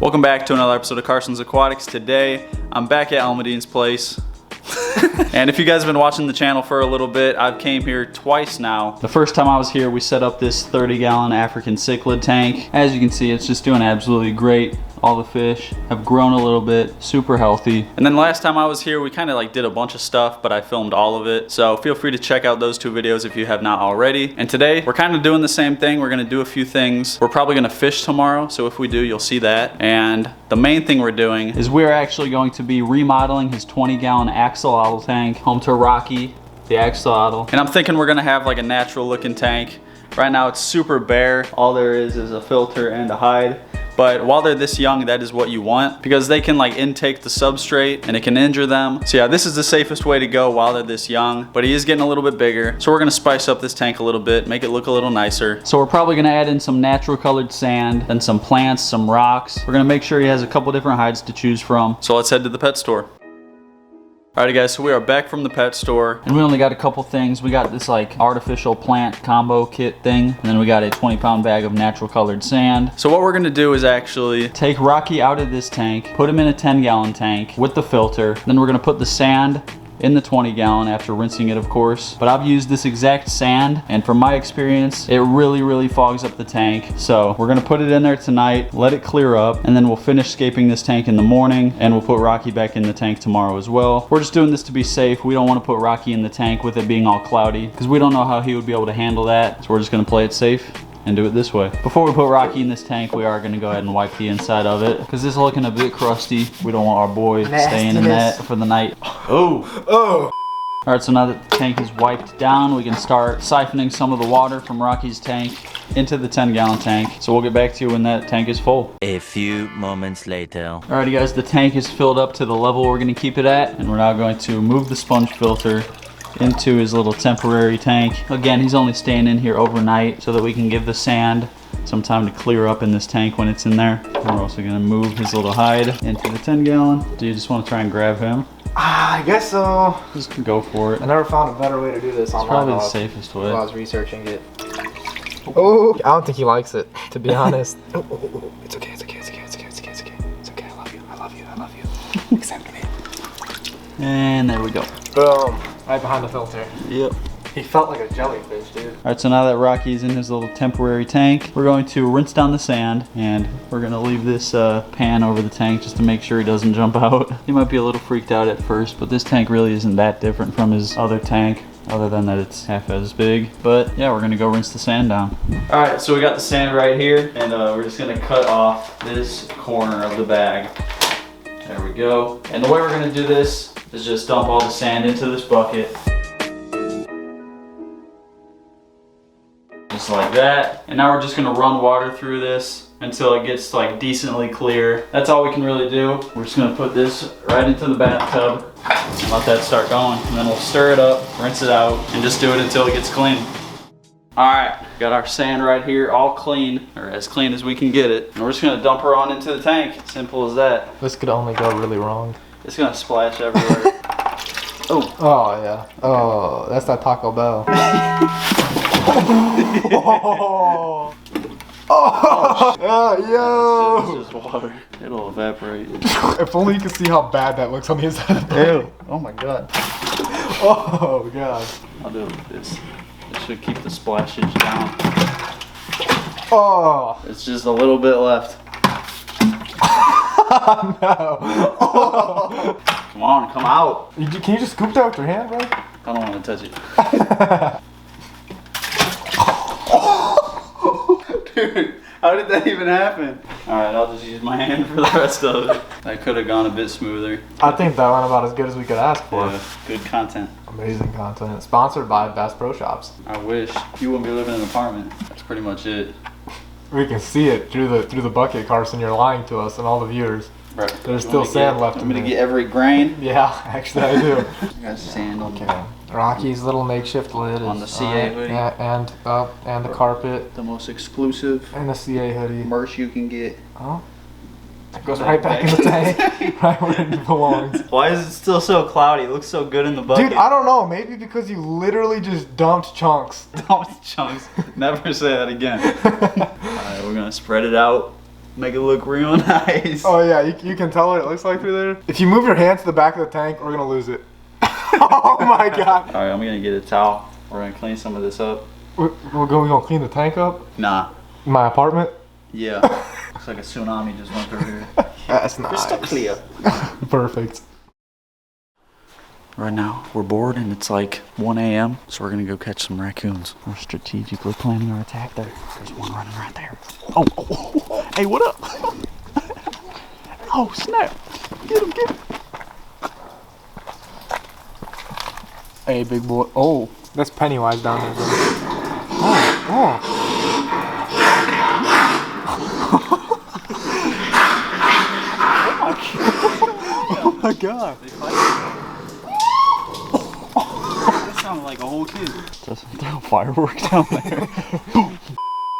Welcome back to another episode of Carson's Aquatics. Today, I'm back at Almadine's place. And if you guys have been watching the channel for a little bit, I've came here twice now. The first time I was here, we set up this 30-gallon African cichlid tank. As you can see, it's just doing absolutely great. All the fish have grown a little bit, super healthy. And then last time I was here, we kind of like did a bunch of stuff, but I filmed all of it. So feel free to check out those two videos if you have not already. And today, we're kind of doing the same thing. We're gonna do a few things. We're probably gonna fish tomorrow, so if we do, you'll see that. And the main thing we're doing is we're actually going to be remodeling his 20-gallon Axolotl tank, home to Rocky, the Axolotl. And I'm thinking we're gonna have like a natural looking tank. Right now it's super bare. All there is a filter and a hide. But while they're this young, that is what you want because they can like intake the substrate and it can injure them. So yeah, this is the safest way to go while they're this young, but he is getting a little bit bigger. So we're gonna spice up this tank a little bit, make it look a little nicer. So we're probably gonna add in some natural colored sand, then some plants, some rocks. We're gonna make sure he has a couple different hides to choose from. So let's head to the pet store. Alrighty guys, so we are back from the pet store. And we only got a couple things. We got this like artificial plant combo kit thing. And then we got a 20-pound bag of natural colored sand. So what we're gonna do is actually take Rocky out of this tank, put him in a 10-gallon tank with the filter. Then we're gonna put the sand in the 20-gallon after rinsing it, of course. But I've used this exact sand, and from my experience, it really fogs up the tank. So we're gonna put it in there tonight, let it clear up, and then we'll finish scaping this tank in the morning, and we'll put Rocky back in the tank tomorrow as well. We're just doing this to be safe. We don't wanna put Rocky in the tank with it being all cloudy, because we don't know how he would be able to handle that. So we're just gonna play it safe and do it this way. Before we put Rocky in this tank, we are gonna go ahead and wipe the inside of it because it's looking a bit crusty. We don't want our boy staying in that for the night. Oh. All right, so now that the tank is wiped down, we can start siphoning some of the water from Rocky's tank into the 10-gallon tank. So we'll get back to you when that tank is full. A few moments later. Alrighty guys, the tank is filled up to the level we're gonna keep it at, and we're now going to move the sponge filter into his little temporary tank. Again, he's only staying in here overnight so that we can give the sand some time to clear up in this tank when it's in there. And we're also gonna move his little hide into the 10-gallon. Do you just want to try and grab him? I guess so. Just go for it. I never found a better way to do this online. It's probably the safest way. While I was researching it. Oh, I don't think he likes it, to be honest. Oh. It's okay, it's okay, it's okay, it's okay, it's okay, it's okay. It's okay, I love you, I love you, I love you. Accept me. And there we go. Boom. Right behind the filter. Yep. He felt like a jellyfish, dude. All right, so now that Rocky's in his little temporary tank, we're going to rinse down the sand, and we're gonna leave this pan over the tank just to make sure he doesn't jump out. He might be a little freaked out at first, but this tank really isn't that different from his other tank, other than that it's half as big. But yeah, we're gonna go rinse the sand down. All right, so we got the sand right here, and we're just gonna cut off this corner of the bag. There we go. And the way we're gonna do this is just dump all the sand into this bucket. Just like that. And now we're just gonna run water through this until it gets like decently clear. That's all we can really do. We're just gonna put this right into the bathtub and let that start going. And then we'll stir it up, rinse it out, and just do it until it gets clean. All right, got our sand right here, all clean, or as clean as we can get it. And we're just gonna dump her on into the tank. Simple as that. This could only go really wrong. It's gonna splash everywhere. Oh. Oh, yeah. Oh, that's that Taco Bell. Yo! It's just water. It'll evaporate. If only you could see how bad that looks on the inside of the bag. Oh my god. Oh god. I'll do it with this. It should keep the splashage down. Oh! It's just a little bit left. No. Oh. Come on, come out. Can you just scoop that with your hand, bro? I don't want to touch it. Dude, how did that even happen? Alright, I'll just use my hand for the rest of it. That could have gone a bit smoother. I think that went about as good as we could ask for. Yeah, good content. Amazing content. Sponsored by Bass Pro Shops. I wish. You wouldn't be living in an apartment. That's pretty much it. We can see it through the bucket, Carson. You're lying to us and all the viewers. Right. There's still sand left in I'm there. gonna get every grain. Yeah, actually I do. I got sand on Okay. Rocky's little makeshift lid on is the CA hoodie. Yeah, and the carpet. The most exclusive And the CA hoodie. merch you can get. Oh. It goes right back in the tank. Right where it belongs. Why is it still so cloudy? It looks so good in the bucket. Dude, I don't know. Maybe because you literally just dumped chunks. Dumped chunks. Never say that again. Alright, we're gonna spread it out Make it look real nice. Oh yeah, you can tell what it looks like through there. If you move your hand to the back of the tank, we're gonna lose it. Oh my god. All right, I'm gonna get a towel. We're gonna clean some of this up. We're gonna clean the tank up? Nah. My apartment? Yeah. Looks like a tsunami just went through here. That's nice. Crystal clear. Perfect. Right now, we're bored and it's like 1 a.m. So we're gonna go catch some raccoons. We're strategically planning our attack there. There's one running right there. Oh, oh, oh, oh. Hey, what up? Oh, snap. Get him, get him. Hey, big boy. Oh, that's Pennywise down there, bro. Oh, oh. Oh my god. That sounded like a whole kid. Just throw fireworks down there. Boom.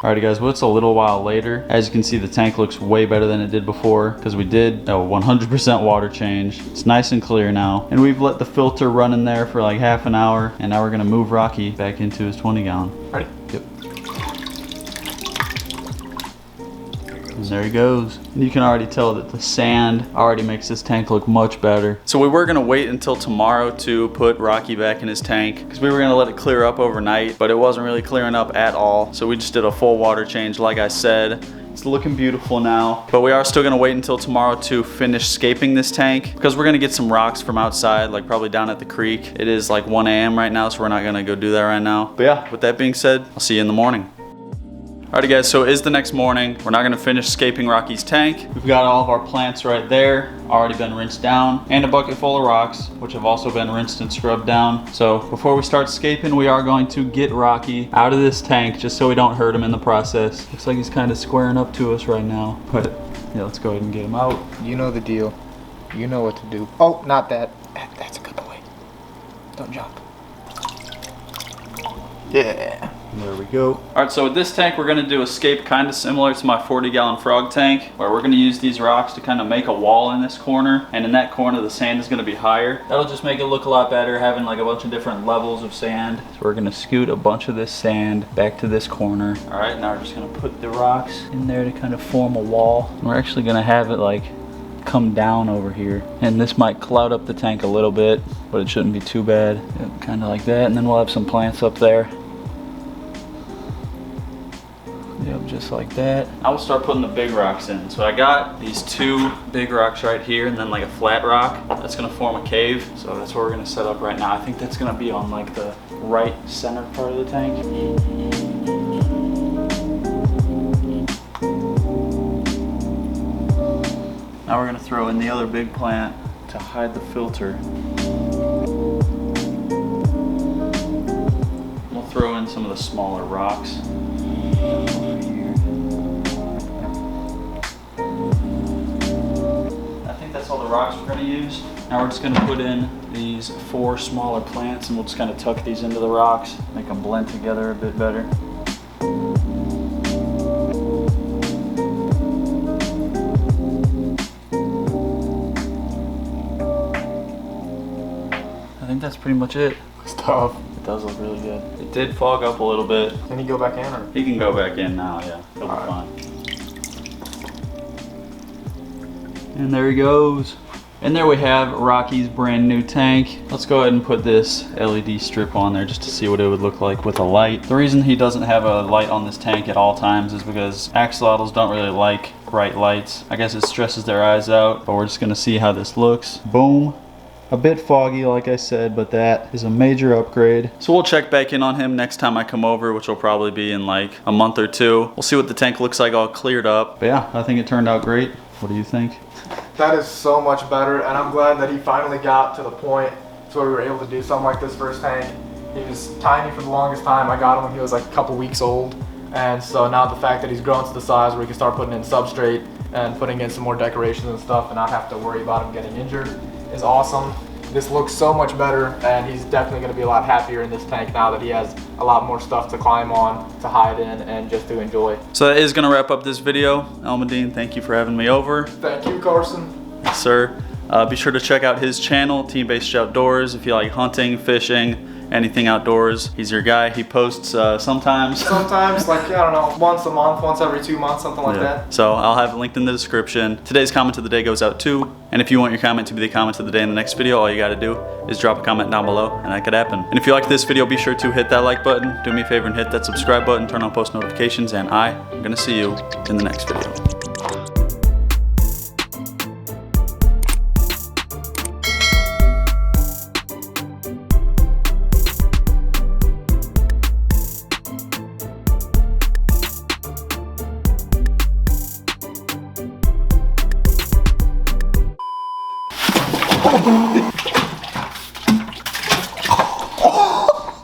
Alrighty guys, well it's a little while later. As you can see, the tank looks way better than it did before because we did a 100% water change. It's nice and clear now. And we've let the filter run in there for like half an hour. And now we're gonna move Rocky back into his 20 gallon. Ready? Yep. And there he goes. And you can already tell that the sand already makes this tank look much better. So we were gonna wait until tomorrow to put Rocky back in his tank because we were gonna let it clear up overnight, but it wasn't really clearing up at all. So we just did a full water change like I said. It's looking beautiful now, but we are still gonna wait until tomorrow to finish scaping this tank because we're gonna get some rocks from outside, like probably down at the creek. It is like 1 a.m. right now, so we're not gonna go do that right now. But yeah, with that being said, I'll see you in the morning. Alrighty guys, so it is the next morning. We're not gonna finish scaping Rocky's tank. We've got all of our plants right there, already been rinsed down, and a bucket full of rocks, which have also been rinsed and scrubbed down. So before we start scaping, we are going to get Rocky out of this tank just so we don't hurt him in the process. Looks like he's kind of squaring up to us right now, but yeah, let's go ahead and get him out. You know the deal. You know what to do. Oh, not that. That's a good boy. Don't jump. Yeah. There we go. All right, so with this tank, we're gonna do a scape kind of similar to my 40-gallon frog tank, where we're gonna use these rocks to kind of make a wall in this corner, and in that corner, the sand is gonna be higher. That'll just make it look a lot better, having like a bunch of different levels of sand. So we're gonna scoot a bunch of this sand back to this corner. All right, now we're just gonna put the rocks in there to kind of form a wall. We're actually gonna have it like come down over here, and this might cloud up the tank a little bit, but it shouldn't be too bad. Yep, kind of like that, and then we'll have some plants up there. Yep, just like that. I will start putting the big rocks in. So I got these two big rocks right here and then like a flat rock. That's gonna form a cave. So that's what we're gonna set up right now. I think that's gonna be on like the right center part of the tank. Now we're gonna throw in the other big plant to hide the filter. We'll throw in some of the smaller rocks. That's all the rocks we're going to use. Now we're just going to put in these 4 smaller plants and we'll just kind of tuck these into the rocks, make them blend together a bit better. I think that's pretty much it. It's tough. It does look really good. It did fog up a little bit. Can he go back in or? He can go back in now, yeah. He'll be fine. And there he goes. And there we have Rocky's brand new tank. Let's go ahead and put this LED strip on there just to see what it would look like with a light. The reason he doesn't have a light on this tank at all times is because axolotls don't really like bright lights. I guess it stresses their eyes out, but we're just gonna see how this looks. Boom. A bit foggy, like I said, but that is a major upgrade. So we'll check back in on him next time I come over, which will probably be in like a month or 2. We'll see what the tank looks like all cleared up. But yeah, I think it turned out great. What do you think? That is so much better, and I'm glad that he finally got to the point to where we were able to do something like this for his tank. He was tiny for the longest time. I got him when he was like a couple weeks old, and so now the fact that he's grown to the size where he can start putting in substrate and putting in some more decorations and stuff and not have to worry about him getting injured is awesome. This looks so much better, and he's definitely going to be a lot happier in this tank now that he has a lot more stuff to climb on, to hide in, and just to enjoy. So that is going to wrap up this video. Almadine, thank you for having me over. Thank you, Carson. Yes, sir. Be sure to check out his channel, Team Based Outdoors, if you like hunting, fishing, anything outdoors, he's your guy. He posts sometimes. Sometimes, like, I don't know, once a month, once every 2 months, something like that. So I'll have it linked in the description. Today's comment of the day goes out too. And if you want your comment to be the comment of the day in the next video, all you gotta do is drop a comment down below, and that could happen. And if you liked this video, be sure to hit that like button, do me a favor and hit that subscribe button, turn on post notifications, and I'm gonna see you in the next video.